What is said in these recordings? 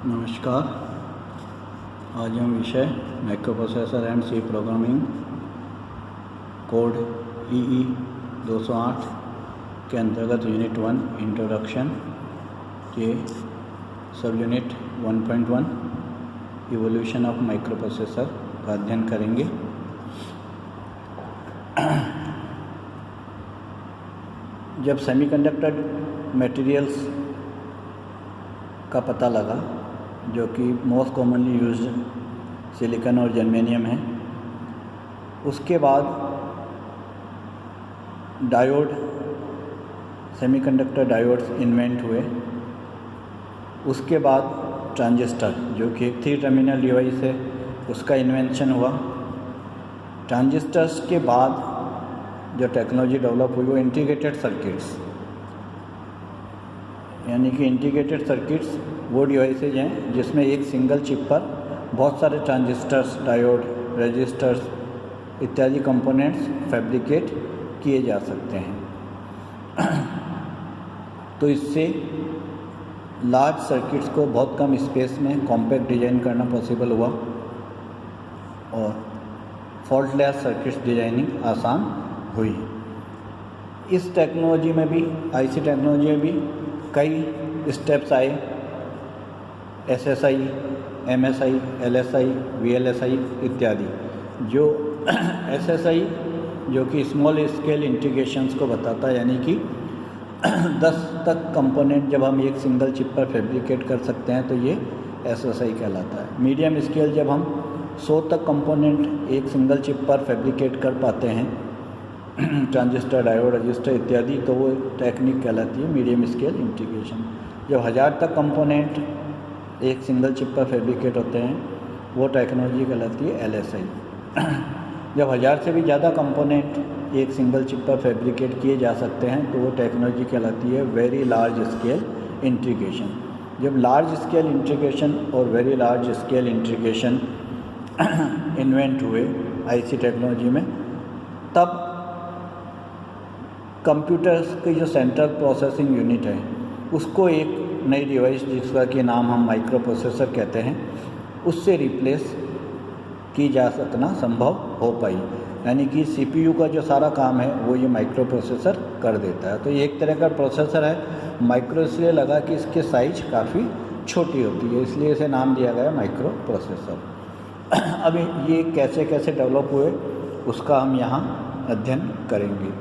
नमस्कार। आज हम विषय microprocessor and C programming code EE 208 के अंतर्गत यूनिट 1 इंट्रोडक्शन के सब यूनिट 1.1 इवोल्यूशन ऑफ माइक्रोप्रोसेसर का अध्ययन करेंगे। जब सेमीकंडक्टर मटेरियल्स का पता लगा, जो कि मोस्ट कॉमनली यूज्ड सिलिकॉन और जर्मेनियम है, उसके बाद डायोड, सेमीकंडक्टर डायोड्स इन्वेंट हुए। उसके बाद ट्रांजिस्टर, जो कि एक 3 टर्मिनल डिवाइस है, उसका इन्वेंशन हुआ। ट्रांजिस्टर्स के बाद जो टेक्नोलॉजी डेवलप हुई वो इंटीग्रेटेड सर्किट्स, यानी कि इंटीग्रेटेड सर्किट्स वो डिवाइसेज हैं जिसमें एक सिंगल चिप पर बहुत सारे ट्रांजिस्टर्स, डायोड, रेजिस्टर्स इत्यादि कंपोनेंट्स फैब्रिकेट किए जा सकते हैं। तो इससे लार्ज सर्किट्स को बहुत कम स्पेस में कॉम्पैक्ट डिज़ाइन करना पॉसिबल हुआ और फॉल्टलेस सर्किट्स डिज़ाइनिंग आसान हुई। इस टेक्नोलॉजी में भी, आईसी टेक्नोलॉजी में भी कई स्टेप्स आए। SSI, MSI, LSI, VLSI इत्यादि। जो SSI जो कि स्मॉल स्केल इंटीग्रेशंस को बताता है, यानी कि 10 तक कंपोनेंट जब हम एक सिंगल चिप पर फैब्रिकेट कर सकते हैं तो ये SSI कहलाता है। मीडियम स्केल जब हम 100 तक कंपोनेंट एक सिंगल चिप पर फैब्रिकेट कर पाते हैं, ट्रांजिस्टर, डायोड, रजिस्टर इत्यादि, तो वो टेक्निक कहलाती है मीडियम स्केल इंटीग्रेशन। जब 1000 तक कंपोनेंट एक सिंगल चिप पर फैब्रिकेट होते हैं, वो टेक्नोलॉजी कहलाती है LSI। जब 1000 से भी ज़्यादा कंपोनेंट एक सिंगल चिप पर फैब्रिकेट किए जा सकते हैं तो वो टेक्नोलॉजी कहलाती है वेरी लार्ज स्केल इंटीग्रेशन। जब लार्ज स्केल इंटीग्रेशन और very large scale integration invent हुए आईसी टेक्नोलॉजी में, तब कंप्यूटर्स की जो सेंट्रल प्रोसेसिंग यूनिट है उसको एक नई डिवाइस, जिसका कि नाम हम माइक्रो प्रोसेसर कहते हैं, उससे रिप्लेस की जा सकना संभव हो पाई। यानी कि CPU का जो सारा काम है वो ये माइक्रो प्रोसेसर कर देता है। तो ये एक तरह का प्रोसेसर है। माइक्रो इसलिए लगा कि इसके साइज काफ़ी छोटी होती है, इसलिए इसे नाम दिया गया माइक्रो प्रोसेसर। अब ये कैसे कैसे डेवलप हुए उसका हम यहाँ अध्ययन करेंगे।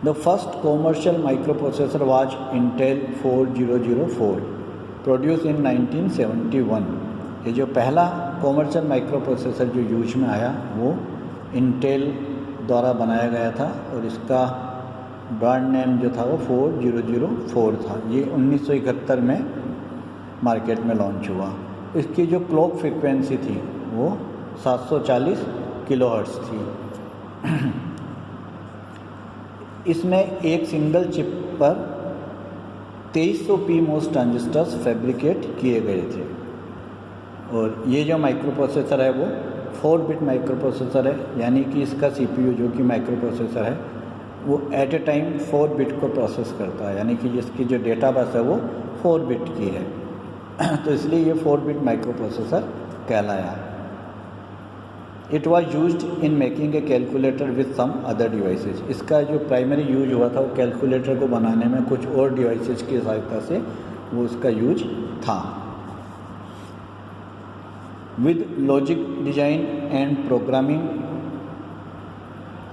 The first commercial microprocessor was Intel 4004, produced in 1971। ये जो पहला कॉमर्शियल माइक्रोप्रोसेसर जो यूज में आया वो इंटेल द्वारा बनाया गया था और इसका ब्रांड नेम जो था वो 4004 था। ये 1971 में मार्केट में लॉन्च हुआ। इसकी जो क्लॉक फ्रीक्वेंसी थी वो 740 किलोहर्ट्ज़ थी। इसमें एक सिंगल चिप पर 2300 PMOS ट्रांजिस्टर्स फैब्रिकेट किए गए थे। और ये जो माइक्रो प्रोसेसर है वो 4 बिट माइक्रो प्रोसेसर है, यानी कि इसका CPU जो कि माइक्रो प्रोसेसर है वो एट ए टाइम 4 बिट को प्रोसेस करता है, यानी कि जिसकी जो डेटा बस है वो 4 बिट की है। तो इसलिए ये 4 बिट माइक्रो प्रोसेसर कहलाया। It was use in making a calculator with some other devices. इसका जो प्राइमरी यूज हुआ था वो कैलकुलेटर को बनाने में कुछ और डिवाइसेज की सहायता से वो उसका यूज था। With logic design and programming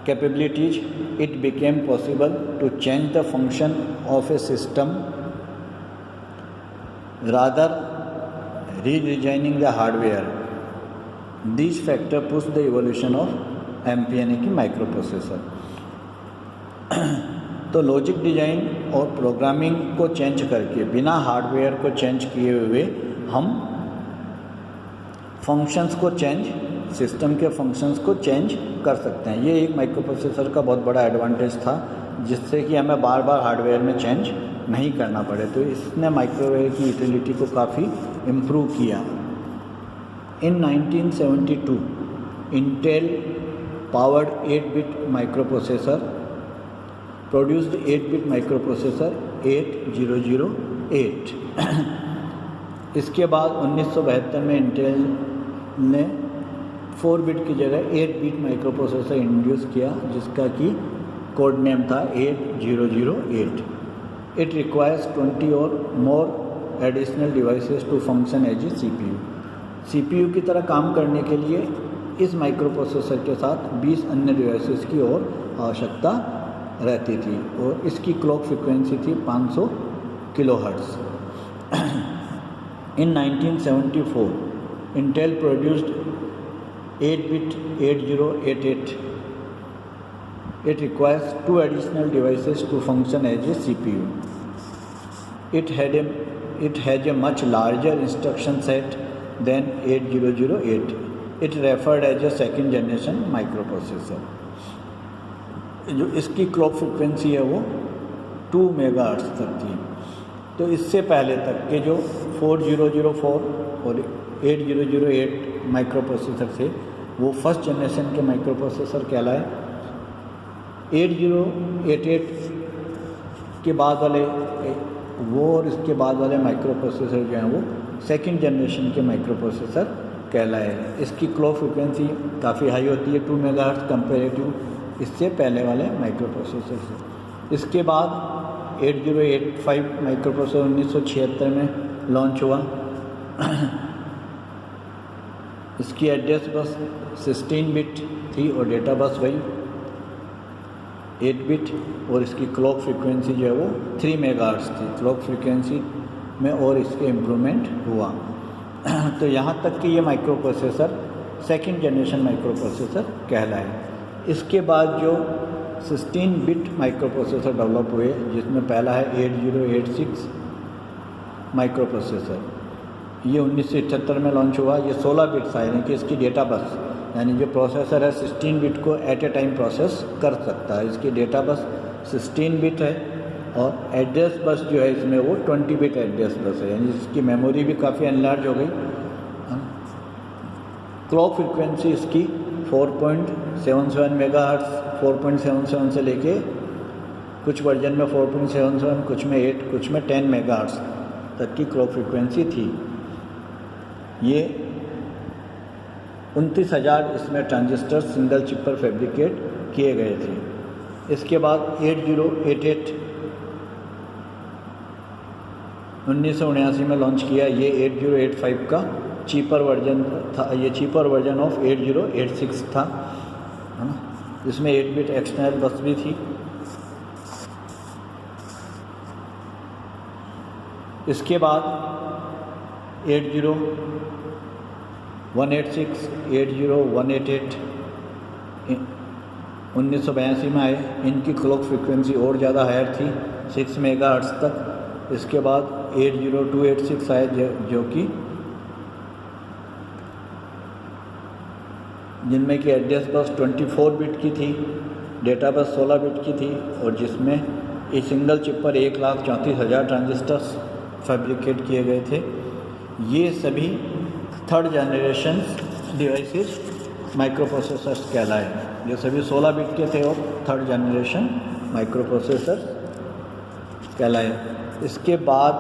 capabilities it became possible to change the function of a system rather redesigning the hardware. This factor push the evolution of MP, यानी कि माइक्रो प्रोसेसर। तो logic design और programming को change करके, बिना hardware को change किए हुए, हम फंक्शंस को चेंज, सिस्टम के फंक्शंस को चेंज कर सकते हैं। ये एक माइक्रो प्रोसेसर का बहुत बड़ा एडवांटेज था, जिससे कि हमें बार बार हार्डवेयर में चेंज नहीं करना पड़े। तो इसने माइक्रोवेव की यूटिलिटी को काफ़ी इम्प्रूव किया। In 1972, Intel powered 8-bit microprocessor produced 8-bit microprocessor 8008 इसके बाद 1972 में इंटेल ने 4 बिट की जगह 8 बिट माइक्रो प्रोसेसर इंट्रोड्यूस किया, जिसका कि कोड नेम था 8008। इट रिक्वायर्स 20 और more additional devices to function as a CPU। CPU की तरह काम करने के लिए इस माइक्रो प्रोसेसर के साथ 20 अन्य डिवाइसेस की और आवश्यकता रहती थी, और इसकी क्लॉक फ्रीक्वेंसी थी 500 kilohertz. In 1974, Intel produced 8-bit 8088. It requires 2 additional devices to function as a CPU. It has a much larger instruction set than 8008. It referred as a second generation microprocessor. जो इसकी clock frequency है वो 2 megahertz तक थी। तो इससे पहले तक के जो 4004 और 8008 माइक्रो प्रोसेसर थे वो फर्स्ट जनरेशन के माइक्रो प्रोसेसर कहलाए। 8088 के बाद वाले वो और इसके बाद वाले माइक्रो प्रोसेसर जो हैं वो सेकंड जनरेशन के माइक्रो प्रोसेसर कहलाए। इसकी क्लॉक फ्रिक्वेंसी काफ़ी हाई होती है, 2 मेगाहर्ट्ज़ कंपेरेटिव इससे पहले वाले माइक्रो प्रोसेसर से। इसके बाद 8085 माइक्रो प्रोसेसर 1976 में लॉन्च हुआ। इसकी एड्रेस बस 16 बिट थी और डेटा बस वही 8 बिट, और इसकी क्लॉक फ्रीक्वेंसी जो है वो 3 मेगाहर्ट्ज़ थी। क्लॉक फ्रीक्वेंसी में और इसके इम्प्रूवमेंट हुआ। तो यहाँ तक कि ये micro processor second generation micro processor कहलाए। इसके बाद जो 16 बिट माइक्रो प्रोसेसर डेवलप हुए, जिसमें पहला है 8086 माइक्रो प्रोसेसर, ये 1978 में लॉन्च हुआ। ये 16 बिट्स आए, यानी कि इसकी डेटा बस, यानी जो प्रोसेसर है 16 बिट को एट ए टाइम प्रोसेस कर सकता है। इसकी डेटा बस 16 बिट है और एड्रेस बस जो है इसमें वो 20 बिट एड्रेस बस है, यानी इसकी मेमोरी भी काफ़ी एनलार्ज हो गई। क्लॉक फ्रिक्वेंसी इसकी 4.77 मेगाहर्ट्ज़ 4.77 से लेके कुछ वर्जन में 4.77, कुछ में 8, कुछ में 10 मेगाहर्ट्ज़ तक की क्लॉक फ्रिक्वेंसी थी। ये 29,000 इसमें ट्रांजिस्टर सिंगल चिप पर फैब्रिकेट किए गए थे। इसके बाद 8088 1979 में लॉन्च किया। ये 8085 का चीपर वर्जन था। ये चीपर वर्जन ऑफ 8086 था, है ना। इसमें 8 बिट एक्सटर्नल बस भी थी। इसके बाद 186 80188 1982 में आए। इनकी क्लॉक फ्रिक्वेंसी और ज़्यादा हायर थी, 6 मेगाहर्ट्ज़ तक। इसके बाद 80286 आए, जो कि जिनमें कि एड्रेस बस 24 बिट की थी, डेटा बस 16 बिट की थी, और जिसमें एक सिंगल चिप पर 1,34,000 ट्रांजिस्टर्स फैब्रिकेट किए गए थे। ये सभी third generation devices micro processors कहलाए। ये सभी 16 बिट के थे और थर्ड जनरेशन माइक्रो प्रोसेसर कहलाए। इसके बाद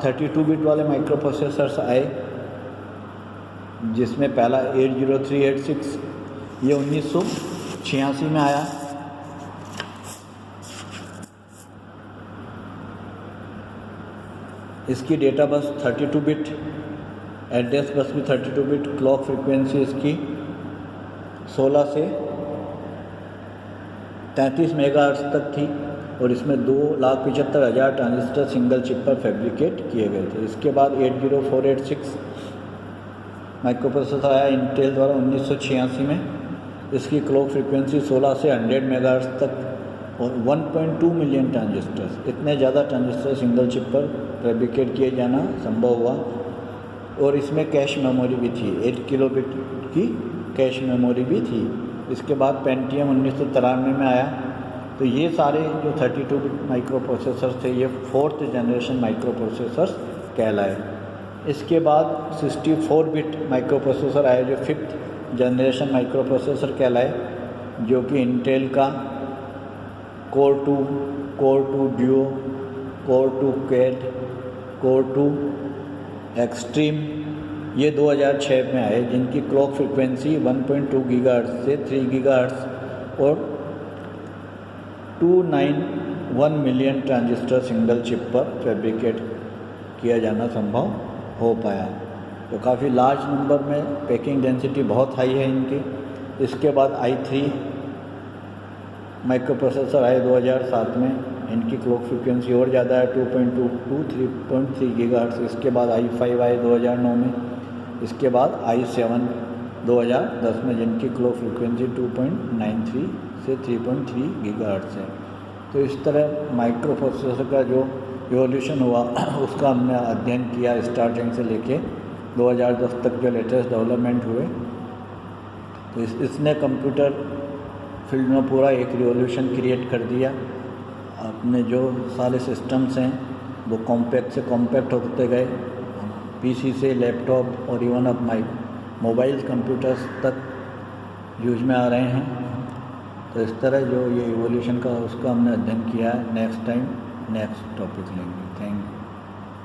32 बिट वाले माइक्रो प्रोसेसर्स आए, जिसमें पहला 80386 ये 1986 में आया। इसकी data bus 32 bit, address bus भी 32 बिट, क्लॉक फ्रिक्वेंसी इसकी 16 से 33 मेगाहर्ट्ज़ तक थी, और इसमें 2,75,000 ट्रांजिस्टर सिंगल चिप पर फैब्रिकेट किए गए थे। इसके बाद 80486 माइक्रो प्रोसेसर आया इंटेल द्वारा 1986 में। इसकी क्लॉक फ्रिक्वेंसी 16 से 100 मेगाहर्ट्ज़ तक और 1.2 मिलियन ट्रांजिस्टर्स, इतने ज़्यादा ट्रांजिस्टर सिंगल चिप पर फैब्रिकेट किए जाना संभव हुआ। और इसमें कैश मेमोरी भी थी, 8 किलोबिट की कैश मेमोरी भी थी। इसके बाद पेंटियम 1993 में आया। तो ये सारे जो 32 बिट माइक्रो प्रोसेसर थे ये 4th जनरेशन माइक्रो प्रोसेसर्स कहलाए। इसके बाद 64 बिट माइक्रो प्रोसेसर आए, जो 5th जनरेशन माइक्रो प्रोसेसर कहलाए, जो कि इंटेल का core 2 duo, core 2 quad, core 2 extreme ये 2006 में आए, जिनकी क्लॉक फ्रिक्वेंसी 1.2 गीगाहर्ट्ज़ से 3 गीगाहर्ट्ज़ और 291 मिलियन ट्रांजिस्टर सिंगल चिप पर फैब्रिकेट किया जाना संभव हो पाया। तो काफ़ी लार्ज नंबर में पैकिंग डेंसिटी बहुत हाई है इनकी। इसके बाद i3 माइक्रो प्रोसेसर आए 2007 में, इनकी क्लॉक फ्रिक्वेंसी और ज़्यादा है 2.2 to 3.3 गीगाहर्ट्ज़। इसके बाद i5 आए 2009 में, इसके बाद i7 2010 में, जिनकी क्लॉक फ्रिक्वेंसी 2.93 से 3.3 गीगाहर्ट्ज़ है। तो इस तरह माइक्रो प्रोसेसर का जो इवोल्यूशन हुआ उसका हमने अध्ययन किया, स्टार्टिंग से लेके 2010 तक जो लेटेस्ट डेवलपमेंट हुए। तो इसने कंप्यूटर फील्ड में पूरा एक रिवॉल्यूशन क्रिएट कर दिया। अपने जो सारे सिस्टम्स हैं वो कॉम्पैक्ट से कॉम्पैक्ट होते गए, पीसी से लैपटॉप और इवन अब मोबाइल कंप्यूटर्स तक यूज में आ रहे हैं। तो इस तरह जो ये इवोल्यूशन का उसका हमने अध्ययन किया है। नेक्स्ट टाइम नेक्स्ट टॉपिक लेंगे। Thank you.